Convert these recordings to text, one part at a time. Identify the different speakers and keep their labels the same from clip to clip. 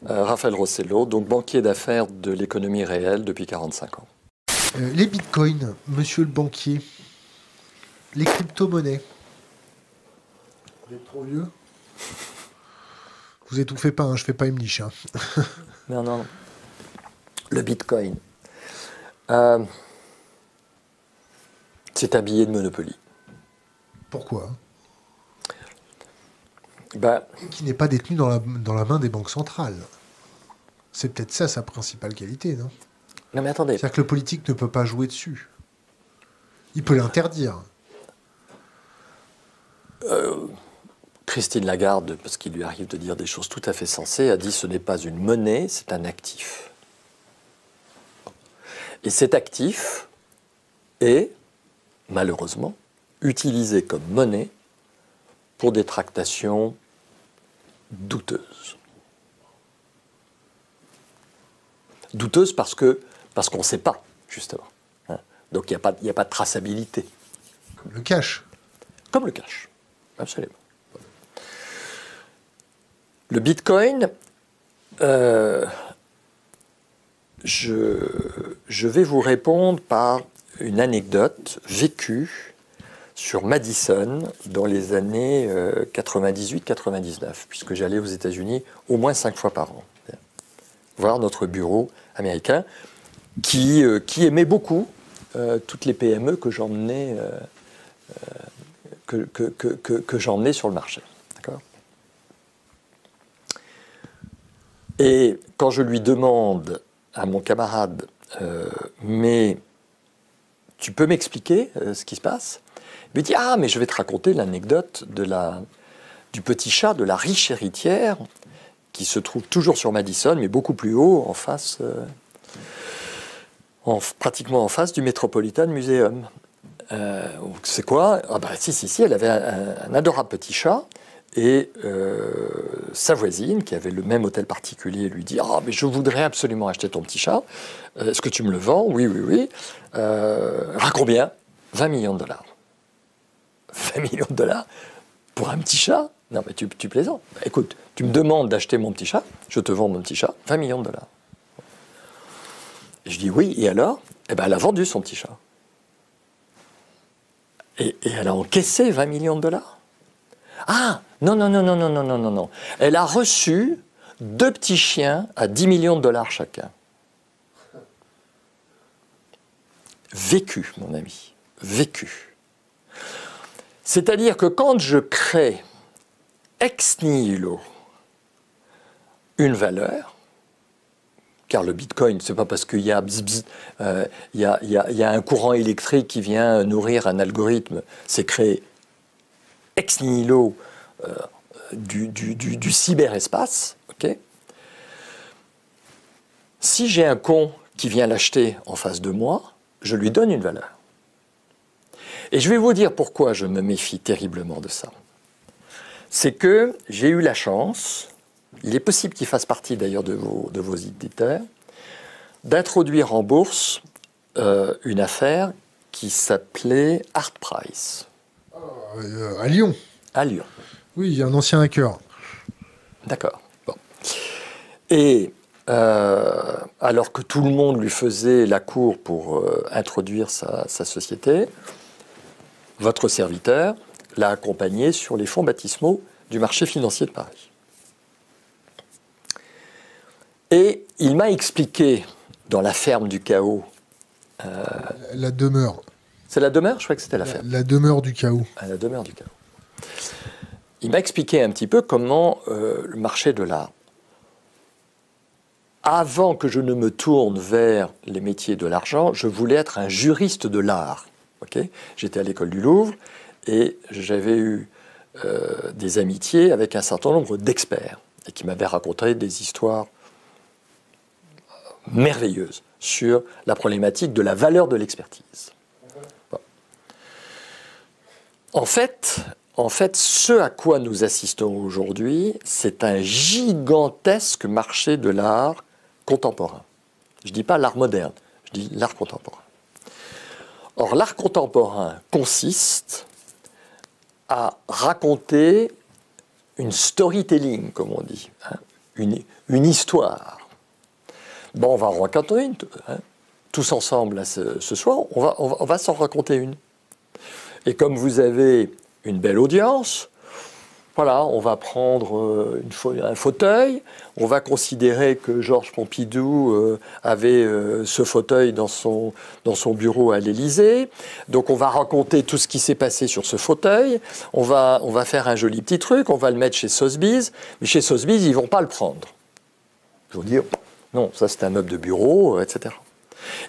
Speaker 1: Raphaël Rossello, donc banquier d'affaires de l'économie réelle depuis 45 ans.
Speaker 2: Les bitcoins, monsieur le banquier, les crypto-monnaies. Vous êtes trop vieux? Vous étouffez pas, hein, je fais pas une niche. Hein.
Speaker 1: Non, non. Le bitcoin. C'est un billet de Monopoly.
Speaker 2: Pourquoi?
Speaker 1: Ben,
Speaker 2: Qui n'est pas détenu dans la main des banques centrales. C'est peut-être ça sa principale qualité, non?
Speaker 1: non mais attendez.
Speaker 2: C'est-à-dire que le politique ne peut pas jouer dessus. Il peut l'interdire.
Speaker 1: Christine Lagarde, parce qu'il lui arrive de dire des choses tout à fait sensées, a dit ce n'est pas une monnaie, c'est un actif. Et cet actif est, malheureusement, utilisé comme monnaie pour des tractations douteuses. Douteuses parce qu'on ne sait pas, justement. Hein. Donc il n'y a pas de traçabilité.
Speaker 2: Comme le cash.
Speaker 1: Comme le cash, absolument. Le bitcoin, je vais vous répondre par une anecdote vécue sur Madison dans les années 98-99, puisque j'allais aux États-Unis au moins 5 fois par an, voir notre bureau américain, qui aimait beaucoup toutes les PME que j'emmenais que j'emmenais sur le marché. D'accord ? Et quand je lui demande à mon camarade, mais tu peux m'expliquer ce qui se passe ? Il me dit, ah, mais je vais te raconter l'anecdote du petit chat de la riche héritière qui se trouve toujours sur Madison, mais beaucoup plus haut, en face, pratiquement en face du Metropolitan Museum. C'est quoi? Ah bah, si, elle avait un adorable petit chat. Et sa voisine, qui avait le même hôtel particulier, lui dit « Ah, mais je voudrais absolument acheter ton petit chat. Est-ce que tu me le vends? » Oui, oui, oui. À combien? 20 millions de dollars. 20 millions de dollars pour un petit chat? Non, mais tu plaisantes. Bah, écoute, tu me demandes d'acheter mon petit chat, je te vends mon petit chat, 20 millions de dollars. Et je dis oui, et alors? Eh ben, elle a vendu son petit chat. Et elle a encaissé 20 millions de dollars. Ah, non. Elle a reçu 2 petits chiens à 10 millions de dollars chacun. Vécu, mon ami, vécu. C'est-à-dire que quand je crée ex nihilo une valeur, car le bitcoin, c'est pas parce qu'il y a un courant électrique qui vient nourrir un algorithme, c'est créé ex nihilo du cyberespace, ok? Si j'ai un con qui vient l'acheter en face de moi, je lui donne une valeur. Et je vais vous dire pourquoi je me méfie terriblement de ça. C'est que j'ai eu la chance, il est possible qu'il fasse partie d'ailleurs de vos éditeurs, d'introduire en bourse une affaire qui s'appelait Art Price.
Speaker 2: À Lyon.
Speaker 1: À Lyon.
Speaker 2: Oui, il y a un ancien hacker.
Speaker 1: D'accord. Bon. Et alors que tout le monde lui faisait la cour pour introduire sa société, votre serviteur l'a accompagné sur les fonds baptismaux du marché financier de Paris. Et il m'a expliqué, dans la ferme du chaos...
Speaker 2: la demeure.
Speaker 1: C'est la demeure? Je crois que c'était la ferme.
Speaker 2: La demeure du chaos.
Speaker 1: À la demeure du chaos. Il m'a expliqué un petit peu comment le marché de l'art, avant que je ne me tourne vers les métiers de l'argent, je voulais être un juriste de l'art. Okay? J'étais à l'école du Louvre et j'avais eu des amitiés avec un certain nombre d'experts et qui m'avaient raconté des histoires merveilleuses sur la problématique de la valeur de l'expertise. Bon. En fait, ce à quoi nous assistons aujourd'hui, c'est un gigantesque marché de l'art contemporain. Je ne dis pas l'art moderne, je dis l'art contemporain. Or, l'art contemporain consiste à raconter une storytelling, comme on dit, hein, une une histoire. Bon, on va en raconter une, hein, tous ensemble là, ce soir, on va s'en raconter une. Et comme vous avez une belle audience, voilà, on va prendre un fauteuil, on va considérer que Georges Pompidou avait ce fauteuil dans son bureau à l'Élysée, donc on va raconter tout ce qui s'est passé sur ce fauteuil, on va faire un joli petit truc, on va le mettre chez Sotheby's, mais chez Sotheby's, ils ne vont pas le prendre. Ils vont dire, non, ça c'est un meuble de bureau, etc.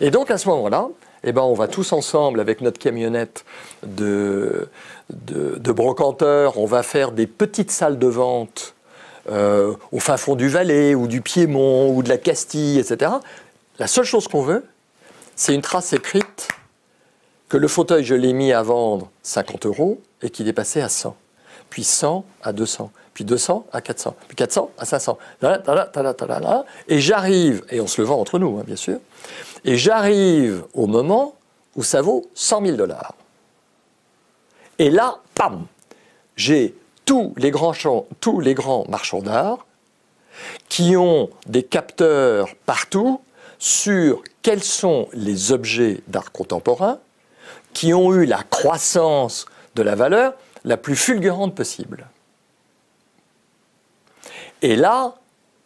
Speaker 1: Et donc à ce moment-là, eh ben, on va tous ensemble, avec notre camionnette de brocanteurs, on va faire des petites salles de vente au fin fond du Valais, ou du Piémont, ou de la Castille, etc. La seule chose qu'on veut, c'est une trace écrite que le fauteuil, je l'ai mis à vendre 50 € et qu'il est passé à 100. Puis 100 à 200. Puis 200 à 400. Puis 400 à 500. Et j'arrive, et on se le vend entre nous, hein, bien sûr, et j'arrive au moment où ça vaut 100 000 $. Et là, pam, j'ai tous les grands marchands d'art qui ont des capteurs partout sur quels sont les objets d'art contemporain qui ont eu la croissance de la valeur la plus fulgurante possible. Et là,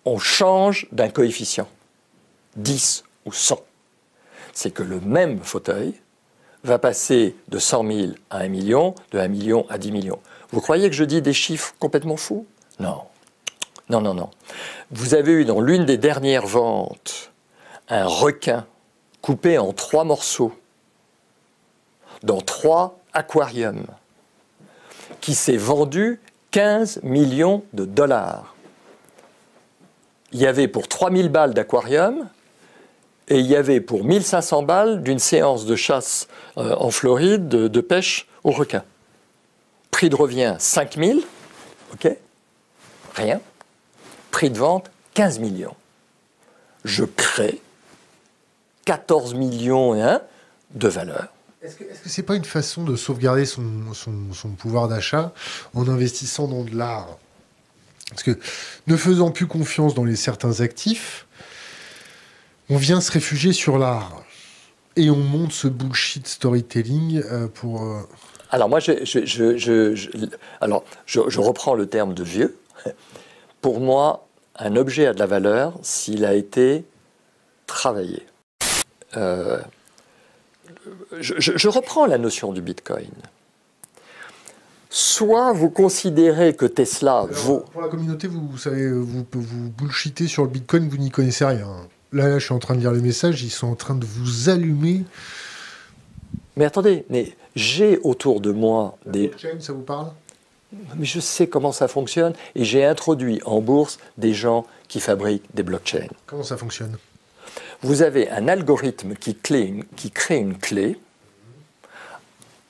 Speaker 1: on change d'un coefficient, 10 ou 100. C'est que le même fauteuil va passer de 100 000 à 1 million, de 1 million à 10 millions. Vous croyez que je dis des chiffres complètement fous? Non. Non, non, non. Vous avez eu dans l'une des dernières ventes un requin coupé en 3 morceaux dans 3 aquariums qui s'est vendu 15 millions de $. Il y avait pour 3000 balles d'aquarium et il y avait pour 1500 balles d'une séance de chasse en Floride de pêche au requin. Prix de revient 5000, ok, rien. Prix de vente 15 millions. Je crée 14 millions et un de valeur.
Speaker 2: Est-ce que c'est pas une façon de sauvegarder son pouvoir d'achat en investissant dans de l'art? Parce que ne faisant plus confiance dans certains actifs, on vient se réfugier sur l'art. Et on monte ce bullshit storytelling pour...
Speaker 1: Alors moi, je reprends le terme de vieux. Pour moi, un objet a de la valeur s'il a été travaillé. Je reprends la notion du Bitcoin. Soit vous considérez que Tesla vaut...
Speaker 2: Pour la communauté, vous savez, vous bullshitez sur le Bitcoin, vous n'y connaissez rien. Là, je suis en train de lire les messages, ils sont en train de vous allumer.
Speaker 1: Mais attendez, mais j'ai autour de moi des...
Speaker 2: Blockchain, ça vous parle?
Speaker 1: Mais je sais comment ça fonctionne et j'ai introduit en bourse des gens qui fabriquent des blockchains.
Speaker 2: Comment ça fonctionne?
Speaker 1: Vous avez un algorithme qui crée une clé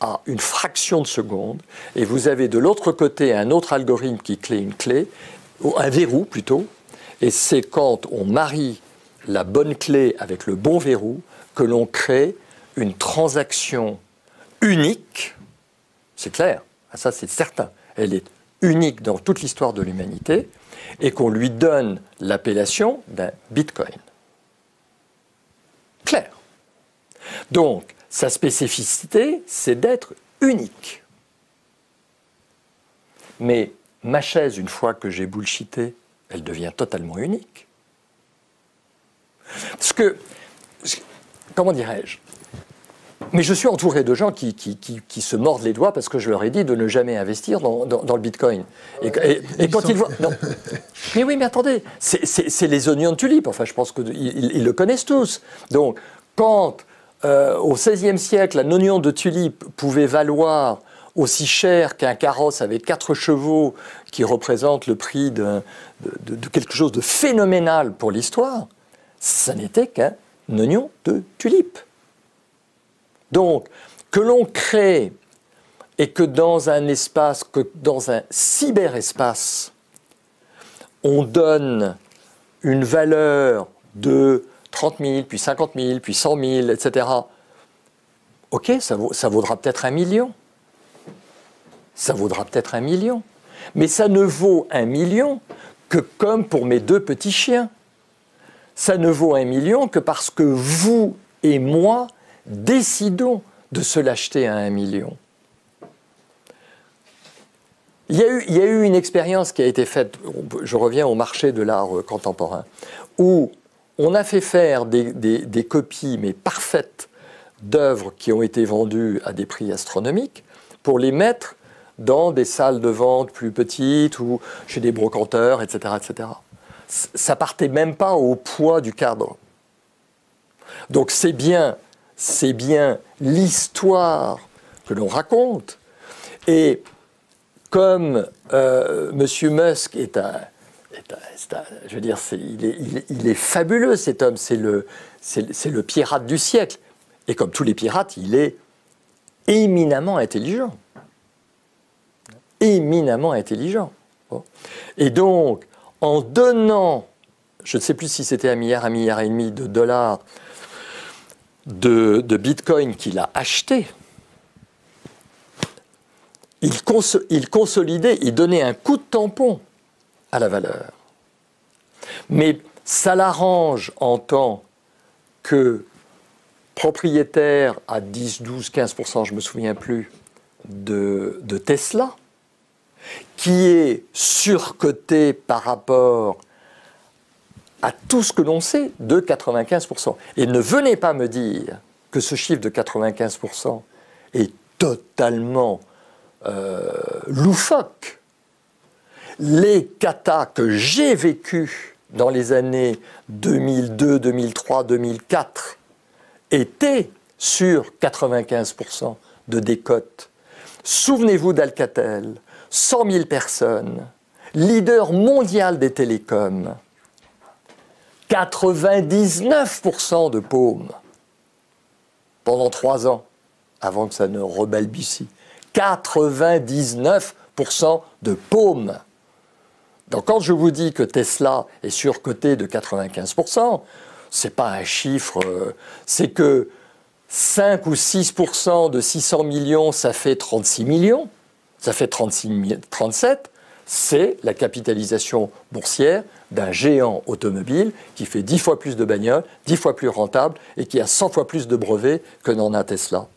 Speaker 1: à une fraction de seconde, et vous avez de l'autre côté un autre algorithme qui crée une clé, ou un verrou plutôt, et c'est quand on marie la bonne clé avec le bon verrou que l'on crée une transaction unique, c'est clair, ça c'est certain, elle est unique dans toute l'histoire de l'humanité, et qu'on lui donne l'appellation d'un Bitcoin. Clair. Donc, sa spécificité, c'est d'être unique. Mais ma chaise, une fois que j'ai bullshité, elle devient totalement unique. Parce que, comment dirais-je? Mais je suis entouré de gens qui se mordent les doigts parce que je leur ai dit de ne jamais investir dans le Bitcoin. Et quand ils voient... Non. Mais oui, mais attendez, c'est les oignons de tulipe. Enfin, je pense qu'ils le connaissent tous. Donc, quand au XVIe siècle, un oignon de tulipe pouvait valoir aussi cher qu'un carrosse avec 4 chevaux qui représente le prix de quelque chose de phénoménal pour l'histoire, ça n'était qu'un oignon de tulipe. Donc, que l'on crée et que dans un espace, que dans un cyberespace, on donne une valeur de 30 000, puis 50 000, puis 100 000, etc. Ok, ça vaudra peut-être 1 million. Ça vaudra peut-être 1 million. Mais ça ne vaut 1 million que comme pour mes 2 petits chiens. Ça ne vaut 1 million que parce que vous et moi décidons de se l'acheter à 1 million. Il y a eu une expérience qui a été faite, je reviens au marché de l'art contemporain, où on a fait faire des copies, mais parfaites, d'œuvres qui ont été vendues à des prix astronomiques, pour les mettre dans des salles de vente plus petites ou chez des brocanteurs, etc., etc. Ça partait même pas au poids du cadre. Donc c'est bien l'histoire que l'on raconte. Et comme M. Musk je veux dire, il est fabuleux cet homme, c'est le pirate du siècle. Et comme tous les pirates, il est éminemment intelligent. Éminemment intelligent. Bon. Et donc, en donnant, je ne sais plus si c'était 1 milliard, 1,5 milliard de dollars de Bitcoin qu'il a acheté, il consolidait, il donnait un coup de tampon à la valeur. Mais ça l'arrange en tant que propriétaire à 10, 12, 15%, je ne me souviens plus, de Tesla, qui est surcoté par rapport à tout ce que l'on sait de 95%. Et ne venez pas me dire que ce chiffre de 95% est totalement loufoque. Les katas que j'ai vécus dans les années 2002, 2003, 2004 étaient sur 95% de décote. Souvenez-vous d'Alcatel, 100 000 personnes, leader mondial des télécoms, 99% de paumes pendant 3 ans, avant que ça ne rebalbutie. 99% de paumes. Donc quand je vous dis que Tesla est surcoté de 95%, c'est pas un chiffre, c'est que 5 ou 6% de 600 millions, ça fait 36 millions, ça fait 37, c'est la capitalisation boursière d'un géant automobile qui fait 10 fois plus de bagnoles, 10 fois plus rentable et qui a 100 fois plus de brevets que n'en a Tesla.